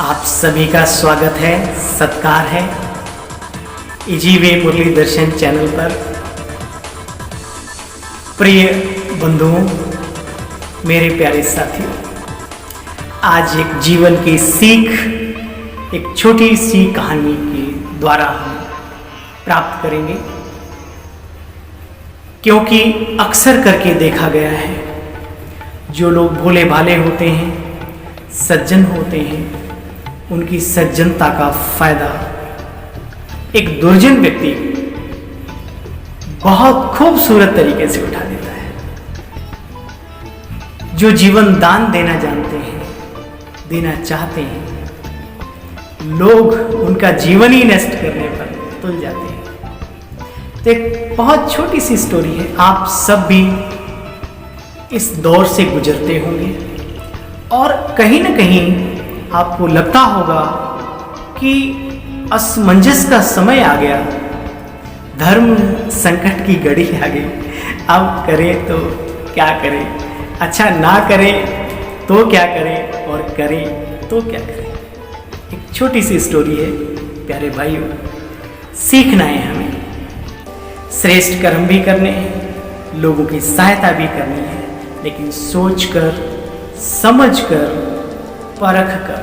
आप सभी का स्वागत है, सत्कार है इजीवे मुरली दर्शन चैनल पर। प्रिय बंधुओं, मेरे प्यारे साथियों, आज एक जीवन की सीख, एक छोटी सी कहानी के द्वारा हम प्राप्त करेंगे, क्योंकि अक्सर करके देखा गया है जो लोग भोले भाले होते हैं, सज्जन होते हैं, उनकी सज्जनता का फायदा एक दुर्जन व्यक्ति बहुत खूबसूरत तरीके से उठा लेता है। जो जीवन दान देना जानते हैं, देना चाहते हैं, लोग उनका जीवन ही नष्ट करने पर तुल जाते हैं। तो एक बहुत छोटी सी स्टोरी है, आप सब भी इस दौर से गुजरते होंगे और कहीं ना कहीं आपको लगता होगा कि असमंजस का समय आ गया, धर्म संकट की घड़ी आ गई, अब करें तो क्या करें, अच्छा ना करें तो क्या करें और करें तो क्या करें। एक छोटी सी स्टोरी है प्यारे भाइयों, सीखना है हमें, श्रेष्ठ कर्म भी करने हैं, लोगों की सहायता भी करनी है, लेकिन सोचकर, समझकर, परख कर।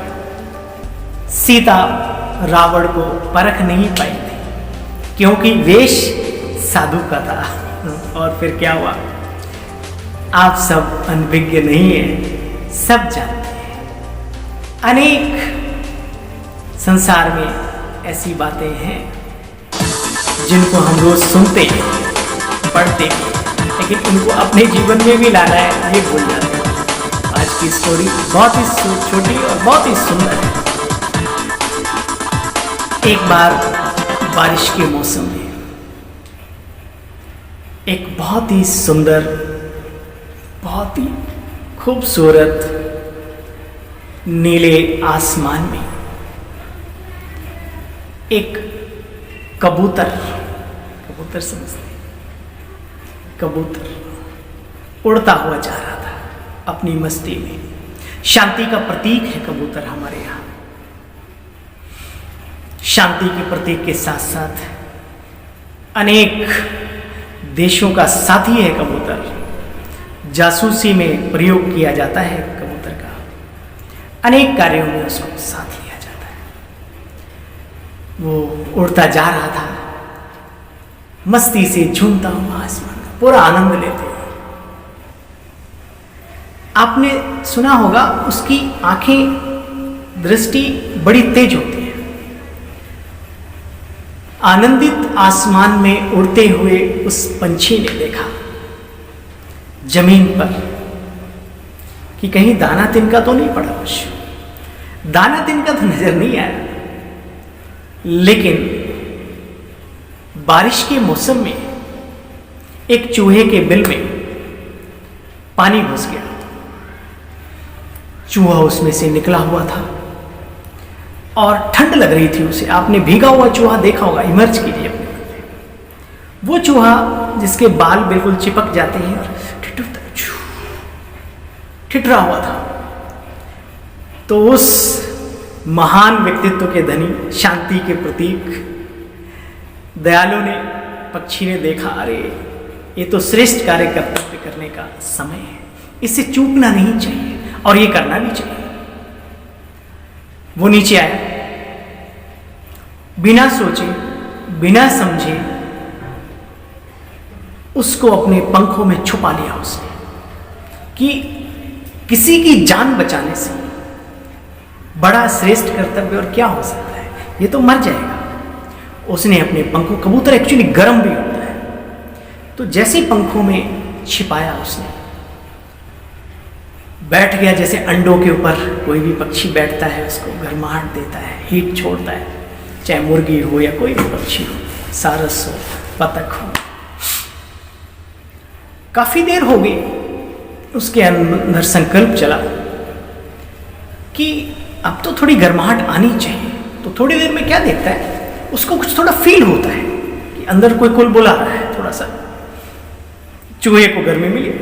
सीता रावण को परख नहीं पाई थी क्योंकि वेश साधु का था। और फिर क्या हुआ, आप सब अनभिज्ञ नहीं है, सब जानते हैं। अनेक संसार में ऐसी बातें हैं जिनको हम रोज सुनते हैं, पढ़ते हैं, लेकिन उनको अपने जीवन में भी लाना है, ये भूल जाते हैं। आज की स्टोरी बहुत ही छोटी और बहुत ही सुंदर है। एक बार बारिश के मौसम में एक बहुत ही सुंदर, बहुत ही खूबसूरत नीले आसमान में एक कबूतर समझते, कबूतर उड़ता हुआ जा रहा था अपनी मस्ती में। शांति का प्रतीक है कबूतर हमारे यहाँ, शांति के प्रतीक के साथ साथ अनेक देशों का साथी है कबूतर। जासूसी में प्रयोग किया जाता है कबूतर का, अनेक कार्यों में उसको साथ लिया जाता है। वो उड़ता जा रहा था, मस्ती से झूमता हुआ आसमान का पूरा आनंद लेते हुए। आपने सुना होगा उसकी आंखें, दृष्टि बड़ी तेज होती है। आनंदित आसमान में उड़ते हुए उस पंछी ने देखा जमीन पर कि कहीं दाना तिनका तो नहीं पड़ा, कुछ दाना तिनका तो नजर नहीं आया, लेकिन बारिश के मौसम में एक चूहे के बिल में पानी घुस गया। चूहा उसमें से निकला हुआ था और ठंड लग रही थी उसे। आपने भीगा हुआ चूहा देखा होगा, इमर्ज कीजिए अपने मन में। वो चूहा जिसके बाल बिल्कुल चिपक जाते हैं और ठिठरा हुआ था। तो उस महान व्यक्तित्व के धनी, शांति के प्रतीक दयालु ने, पक्षी ने देखा, अरे ये तो श्रेष्ठ कार्य कर्तव्य करने का समय है, इससे चूकना नहीं चाहिए और ये करना भी चाहिए। वो नीचे आया, बिना सोचे, बिना समझे उसको अपने पंखों में छुपा लिया उसने कि किसी की जान बचाने से बड़ा श्रेष्ठ कर्तव्य और क्या हो सकता है, ये तो मर जाएगा। उसने अपने पंखों, कबूतर एक्चुअली गर्म भी होता है, तो जैसे पंखों में छिपाया उसने, बैठ गया। जैसे अंडों के ऊपर कोई भी पक्षी बैठता है, उसको गर्माहट देता है, हीट छोड़ता है, चाहे मुर्गी हो या कोई भी पक्षी हो, सारस हो, बतख हो। काफी देर हो गई, उसके अंदर संकल्प चला कि अब तो थोड़ी गर्माहट आनी चाहिए। तो थोड़ी देर में क्या देखता है, उसको कुछ थोड़ा फील होता है कि अंदर कोई कुल बुला रहा है थोड़ा सा। चूहे को गर्मी मिली।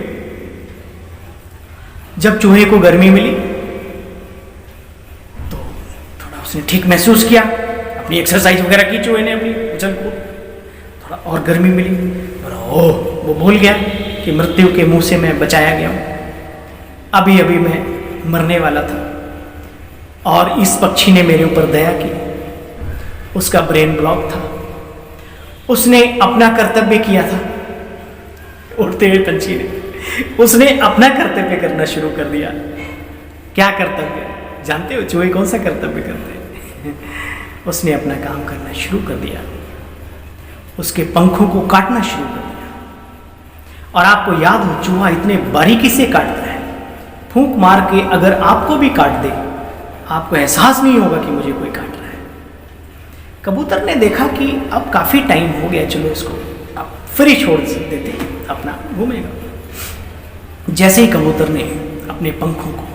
जब चूहे को गर्मी मिली तो थोड़ा उसने ठीक महसूस किया, अपनी एक्सरसाइज वगैरह की चूहे ने अपनी उछल को, थोड़ा और गर्मी मिली, बोला ओह, वो भूल गया कि मृत्यु के मुंह से मैं बचाया गया हूँ, अभी अभी मैं मरने वाला था और इस पक्षी ने मेरे ऊपर दया की। उसका ब्रेन ब्लॉक था, उसने अपना कर्तव्य किया था, उड़ते हुए पंछी ने उसने अपना कर्तव्य करना शुरू कर दिया। क्या कर्तव्य जानते हो? चूहे कौन सा कर्तव्य करते हैं? उसने अपना काम करना शुरू कर दिया, उसके पंखों को काटना शुरू कर दिया। और आपको याद हो, चूहा इतने बारीकी से काटता है, फूंक मार के अगर आपको भी काट दे, आपको एहसास नहीं होगा कि मुझे कोई काट रहा है। कबूतर ने देखा कि अब काफ़ी टाइम हो गया, चलो इसको अब फ्री छोड़ देते हैं, अपना घूमेगा। जैसे ही कबूतर ने अपने पंखों को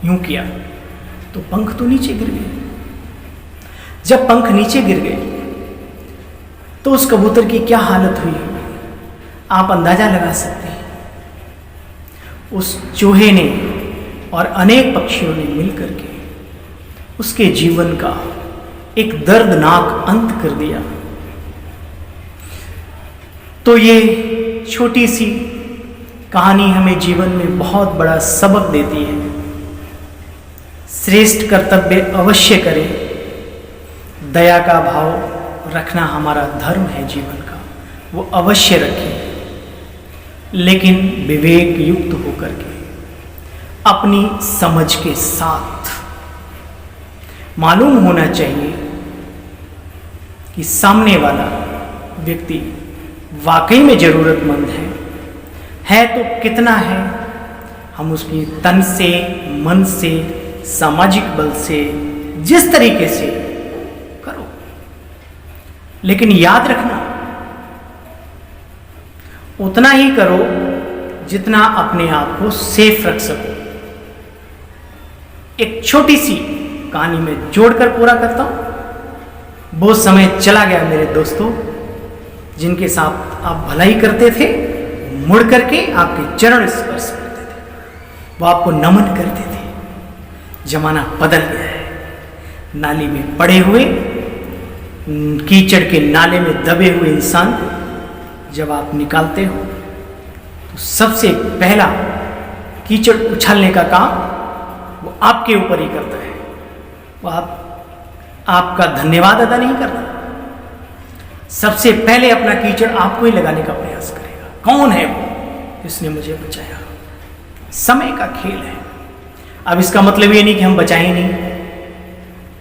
यूं किया तो पंख तो नीचे गिर गए। जब पंख नीचे गिर गए तो उस कबूतर की क्या हालत हुई आप अंदाजा लगा सकते हैं। उस चूहे ने और अनेक पक्षियों ने मिलकर के उसके जीवन का एक दर्दनाक अंत कर दिया। तो ये छोटी सी कहानी हमें जीवन में बहुत बड़ा सबक देती है। श्रेष्ठ कर्तव्य अवश्य करें, दया का भाव रखना हमारा धर्म है जीवन का, वो अवश्य रखें, लेकिन विवेक युक्त होकर के अपनी समझ के साथ। मालूम होना चाहिए कि सामने वाला व्यक्ति वाकई में ज़रूरतमंद है तो कितना है, हम उसकी तन से, मन से, सामाजिक बल से, जिस तरीके से करो, लेकिन याद रखना उतना ही करो जितना अपने आप को सेफ रख सको। एक छोटी सी कहानी में जोड़कर पूरा करता हूं। बहुत समय चला गया मेरे दोस्तों, जिनके साथ आप भलाई करते थे, मुड़ करके आपके चरण स्पर्श करते थे, वो आपको नमन करते थे। जमाना बदल गया है। नाली में पड़े हुए, कीचड़ के नाले में दबे हुए इंसान को जब आप निकालते हो तो सबसे पहला कीचड़ उछालने का काम वो आपके ऊपर ही करता है। वो आपका धन्यवाद अदा नहीं करता, सबसे पहले अपना कीचड़ आपको ही लगाने का प्रयास करेगा। कौन है वो जिसने मुझे बचाया? समय का खेल है। अब इसका मतलब ये नहीं कि हम बचाएं नहीं,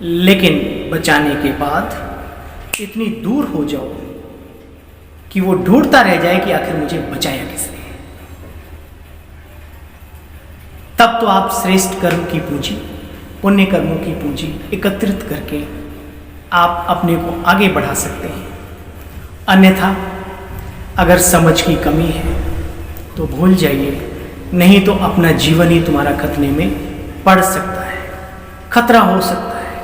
लेकिन बचाने के बाद इतनी दूर हो जाओ कि वो ढूंढता रह जाए कि आखिर मुझे बचाया किसने। तब तो आप श्रेष्ठ कर्म की पूंजी, पुण्य कर्मों की पूंजी एकत्रित करके आप अपने को आगे बढ़ा सकते हैं। अन्यथा अगर समझ की कमी है तो भूल जाइए, नहीं तो अपना जीवन ही तुम्हारा खतरे में पड़ सकता है, खतरा हो सकता है।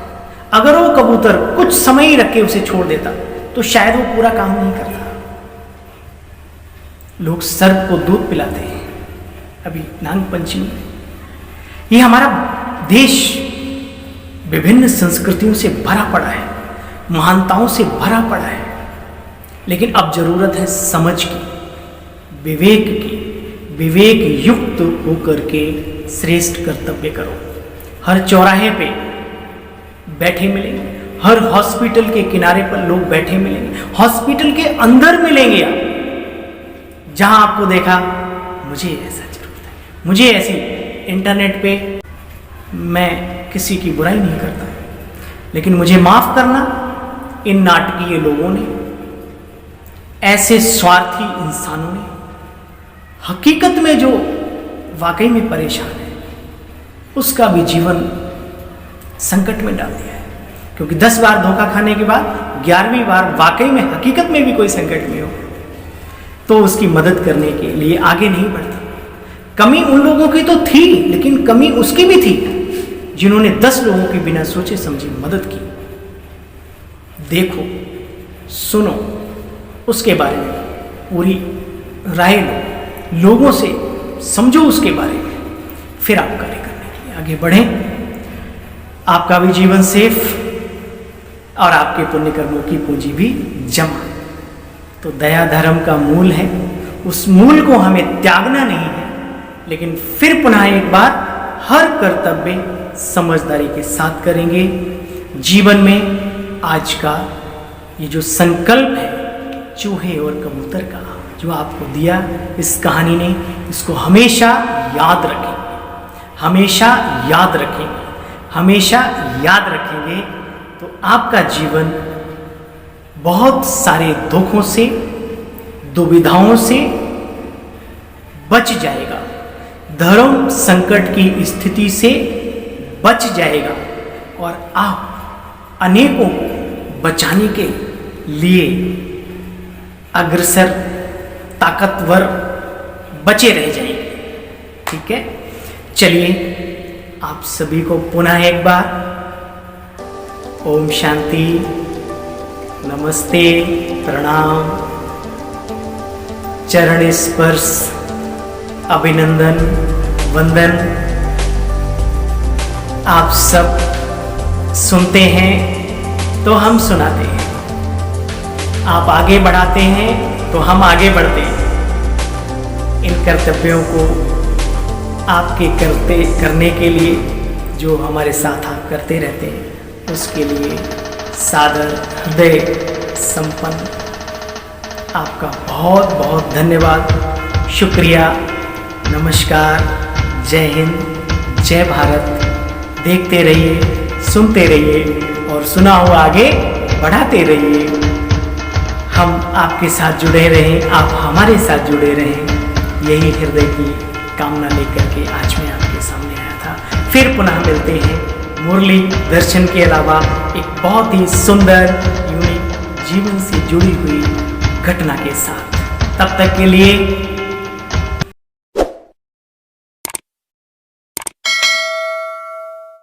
अगर वो कबूतर कुछ समय ही रख के उसे छोड़ देता तो शायद वो पूरा काम नहीं करता। लोग सर्प को दूध पिलाते हैं अभी नाग पंचमी। ये हमारा देश विभिन्न संस्कृतियों से भरा पड़ा है, महानताओं से भरा पड़ा है, लेकिन अब जरूरत है समझ की, विवेक की। विवेक युक्त होकर के श्रेष्ठ कर्तव्य करो। हर चौराहे पे बैठे मिलेंगे, हर हॉस्पिटल के किनारे पर लोग बैठे मिलेंगे, हॉस्पिटल के अंदर मिलेंगे आप, जहां आपको देखा मुझे ऐसा जरूरत है, मुझे ऐसी। इंटरनेट पे मैं किसी की बुराई नहीं करता, लेकिन मुझे माफ करना, इन नाटकीय लोगों ने, ऐसे स्वार्थी इंसानों ने हकीकत में जो वाकई में परेशान है उसका भी जीवन संकट में डाल दिया है। क्योंकि 10 बार धोखा खाने के बाद 11वीं बार वाकई में हकीकत में भी कोई संकट में हो तो उसकी मदद करने के लिए आगे नहीं बढ़ता। कमी उन लोगों की तो थी, लेकिन कमी उसकी भी थी जिन्होंने 10 लोगों की बिना सोचे समझे मदद की। देखो, सुनो, उसके बारे में पूरी राय लो, लोगों से समझो उसके बारे में, फिर आप कार्य करने के लिए आगे बढ़ें। आपका भी जीवन सेफ और आपके पुण्य कर्मों की पूंजी भी जमा। तो दया धर्म का मूल है, उस मूल को हमें त्यागना नहीं है, लेकिन फिर पुनः एक बार हर कर्तव्य समझदारी के साथ करेंगे। जीवन में आज का ये जो संकल्प है चूहे और कबूतर का जो आपको दिया इस कहानी ने, इसको हमेशा याद रखेंगे, हमेशा याद रखेंगे, हमेशा याद रखेंगे, तो आपका जीवन बहुत सारे दुखों से, दुविधाओं से बच जाएगा, धर्म संकट की स्थिति से बच जाएगा और आप अनेकों को बचाने के लिए अग्रसर, ताकतवर बचे रह जाएंगे। ठीक है, चलिए आप सभी को पुनः एक बार ओम शांति, नमस्ते, प्रणाम, चरण स्पर्श, अभिनंदन, वंदन। आप सब सुनते हैं तो हम सुनाते हैं, आप आगे बढ़ाते हैं तो हम आगे बढ़ते हैं। इन कर्तव्यों को आपके करने के लिए जो हमारे साथ आप करते रहते हैं, उसके लिए सादर हृदय संपन्न आपका बहुत बहुत धन्यवाद, शुक्रिया, नमस्कार, जय हिंद, जय भारत। देखते रहिए, सुनते रहिए और सुना हुआ आगे बढ़ाते रहिए। हम आपके साथ जुड़े रहें, आप हमारे साथ जुड़े रहें, यही हृदय की कामना लेकर के आज मैं आपके सामने आया था। फिर पुनः मिलते हैं मुरली दर्शन के अलावा एक बहुत ही सुंदर यूनिक जीवन से जुड़ी हुई घटना के साथ। तब तक के लिए